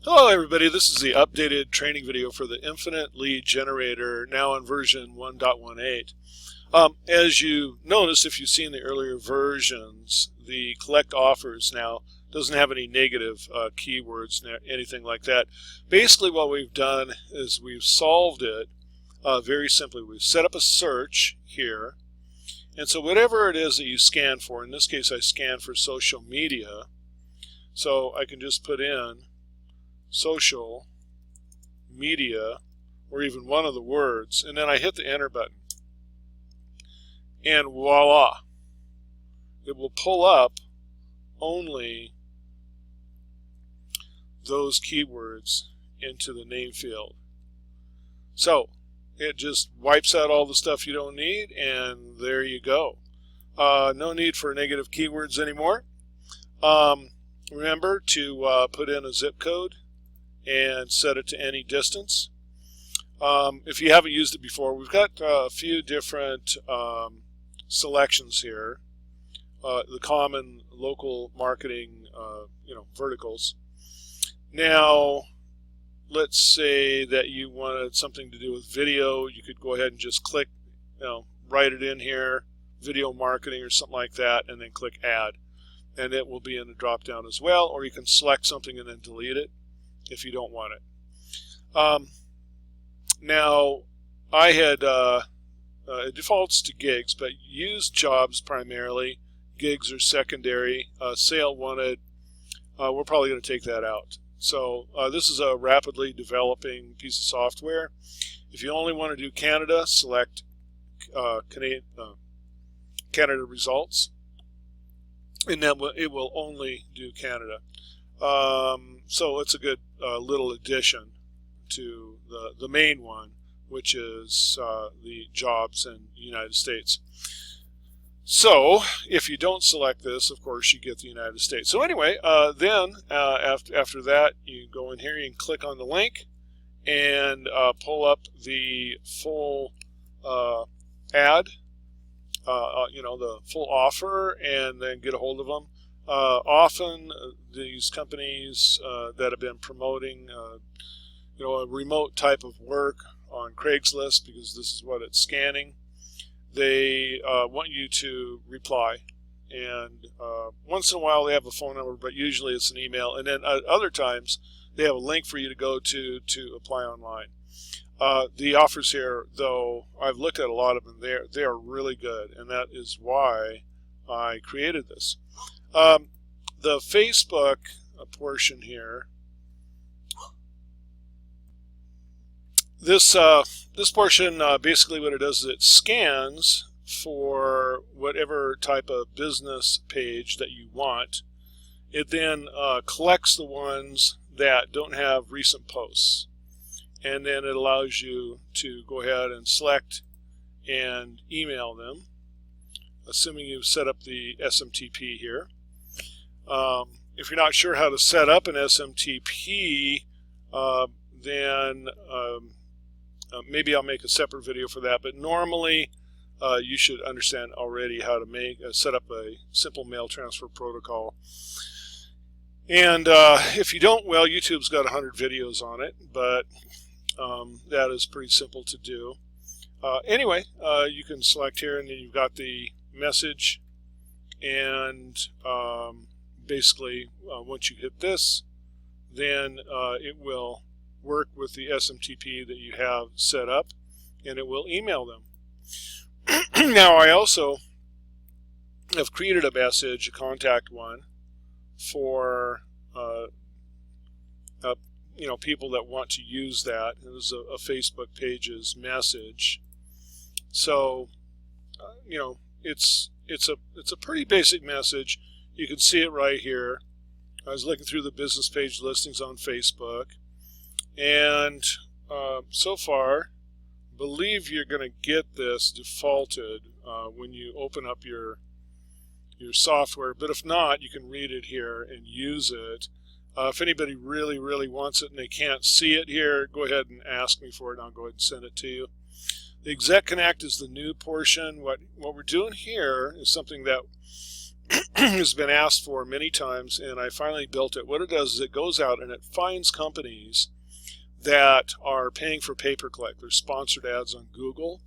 Hello everybody, this is the updated training video for the Infinite Lead Generator, now in version 1.18. As you noticed, if you've seen the earlier versions, the collect offers now doesn't have any negative keywords, anything like that. Basically what we've done is we've solved it very simply. We've set up a search here, and so whatever it is that you scan for, in this case I scan for social media, so I can just put in social media, or even one of the words, and then I hit the enter button, and voila, it will pull up only those keywords into the name field. So it just wipes out all the stuff you don't need, and there you go. No need for negative keywords anymore. Remember to put in a zip code and set it to any distance. If you haven't used it before, we've got a few different selections here. The common local marketing verticals. Now, let's say that you wanted something to do with video. You could go ahead and just click, write it in here, video marketing or something like that, and then click add. And it will be in the drop down as well, or you can select something and then delete it if you don't want it. Now, I had it defaults to gigs, but used jobs primarily. Gigs are secondary. Sale wanted, we're probably going to take that out. So this is a rapidly developing piece of software. If you only want to do Canada, select Canada results, and then it will only do Canada. So it's a good little addition to the main one, which is the jobs in the United States. So if you don't select this, of course, you get the United States. So anyway, then after that, you go in here, you can click on the link and pull up the full ad, the full offer, and then get a hold of them. Often these companies that have been promoting a remote type of work on Craigslist, because this is what it's scanning, they want you to reply, and once in a while they have a phone number, but usually it's an email, and then other times they have a link for you to go to apply online. The offers here, though, I've looked at a lot of them. They are really good, and that is why I created this. The Facebook portion here, this portion, basically what it does is it scans for whatever type of business page that you want. It then collects the ones that don't have recent posts, and then it allows you to go ahead and select and email them, assuming you've set up the SMTP here. If you're not sure how to set up an SMTP, then maybe I'll make a separate video for that, but normally you should understand already how to set up a simple mail transfer protocol. And if you don't, well, YouTube's got 100 videos on it, but that is pretty simple to do. Anyway, you can select here, and then you've got the message, and basically once you hit this, then it will work with the SMTP that you have set up, and it will email them. Now, I also have created a message, a contact one, for people that want to use that. It was a Facebook page's message. So it's a pretty basic message. You can see it right here. I was looking through the business page listings on Facebook, and so far, believe you're going to get this defaulted when you open up your software. But if not, you can read it here and use it. If anybody really, really wants it and they can't see it here, go ahead and ask me for it, and I'll go ahead and send it to you. The Exec Connect is the new portion. What we're doing here is something that has been asked for many times, and I finally built it. What it does is it goes out and it finds companies that are paying for pay-per-click. They're sponsored ads on Google.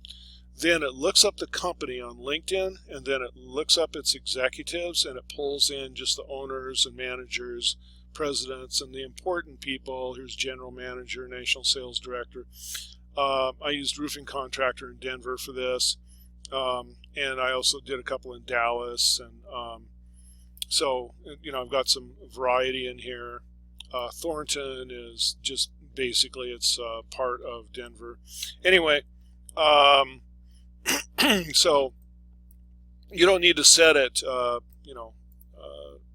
Then it looks up the company on LinkedIn, and then it looks up its executives, and it pulls in just the owners and managers, presidents, and the important people. Here's general manager, national sales director. I used roofing contractor in Denver for this, and I also did a couple in Dallas, and so I've got some variety in here. Thornton is just basically it's part of Denver. Anyway. So you don't need to set it,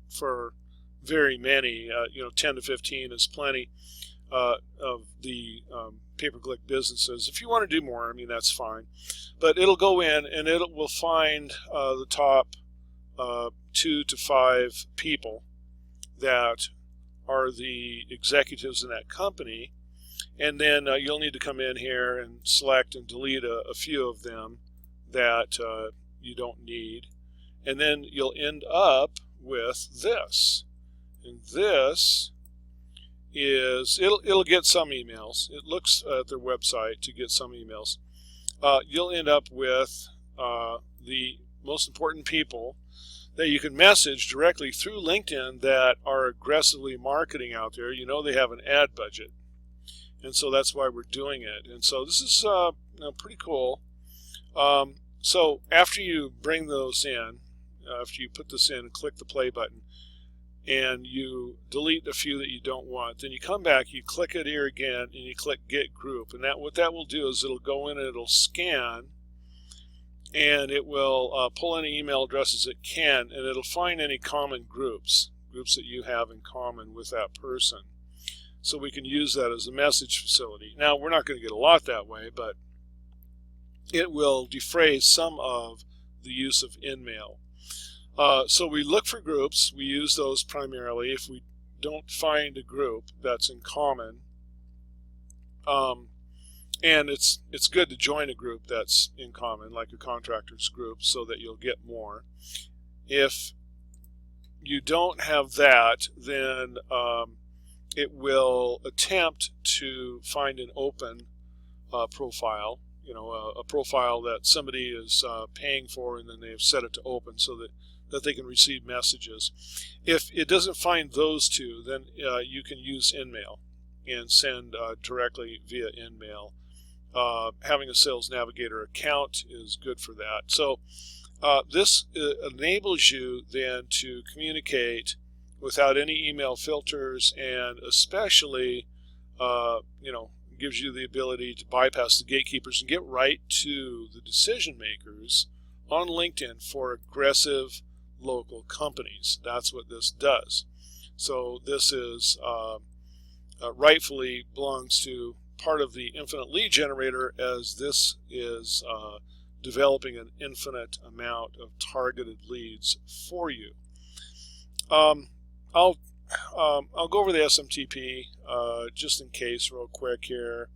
for very many. 10 to 15 is plenty of the pay-per-click businesses. If you want to do more, I mean, that's fine. But it'll go in and it will find the top 2 to 5 people that are the executives in that company. And then you'll need to come in here and select and delete a few of them that you don't need. And then you'll end up with this. And this is, it'll get some emails. It looks at their website to get some emails. You'll end up with the most important people that you can message directly through LinkedIn that are aggressively marketing out there. They have an ad budget. And so that's why we're doing it. And so this is pretty cool. So after you bring those in, after you put this in and click the play button, and you delete a few that you don't want, then you come back, you click it here again, and you click Get Group. And what that will do is it'll go in and it'll scan, and it will pull any email addresses it can, and it'll find any common groups that you have in common with that person. So we can use that as a message facility. Now, we're not going to get a lot that way, but it will defray some of the use of InMail. So we look for groups. We use those primarily. If we don't find a group that's in common, and it's good to join a group that's in common, like a contractors group, so that you'll get more. If you don't have that, then it will attempt to find an open profile, a profile that somebody is paying for, and then they've set it to open so that they can receive messages. If it doesn't find those two, then you can use InMail and send directly via InMail. Having a Sales Navigator account is good for that. So this enables you then to communicate without any email filters, and especially, gives you the ability to bypass the gatekeepers and get right to the decision makers on LinkedIn for aggressive local companies. That's what this does. So this is rightfully belongs to part of the infinite lead generator, as this is developing an infinite amount of targeted leads for you. I'll go over the SMTP just in case real quick here.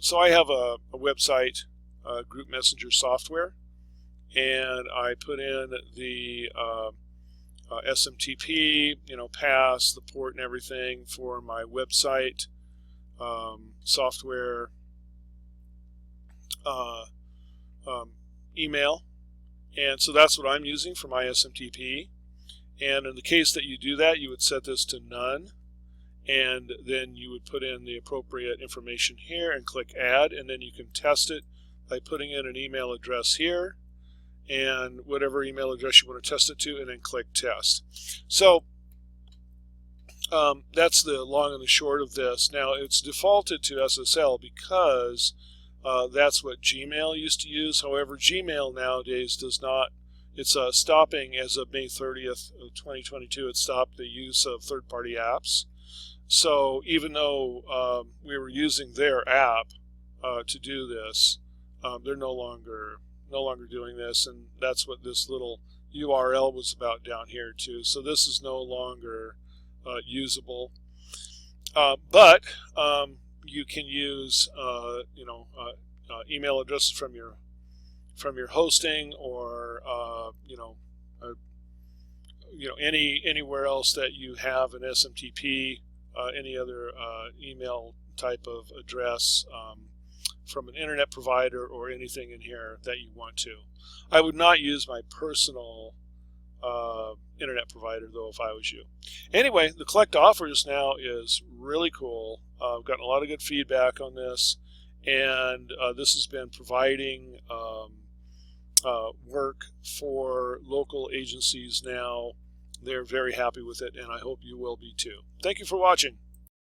So I have a website, Group Messenger software, and I put in the SMTP, pass, the port and everything for my website software email. And so that's what I'm using for my SMTP. And in the case that you do that, you would set this to none, and then you would put in the appropriate information here and click add, and then you can test it by putting in an email address here and whatever email address you want to test it to, and then click test. So that's the long and the short of this. Now, it's defaulted to SSL because that's what Gmail used to use. However, Gmail nowadays does not. It's stopping as of May 30th of 2022. It stopped the use of third-party apps. So even though we were using their app to do this, they're no longer doing this, and that's what this little URL was about down here too. So this is no longer usable, but you can use email addresses from your hosting, or anywhere else that you have an SMTP, any other email type of address from an internet provider or anything in here that you want to. I would not use my personal internet provider though if I was you. Anyway, the collect offers now is really cool. I've gotten a lot of good feedback on this, and this has been providing work for local agencies now. They're very happy with it, and I hope you will be too. Thank you for watching.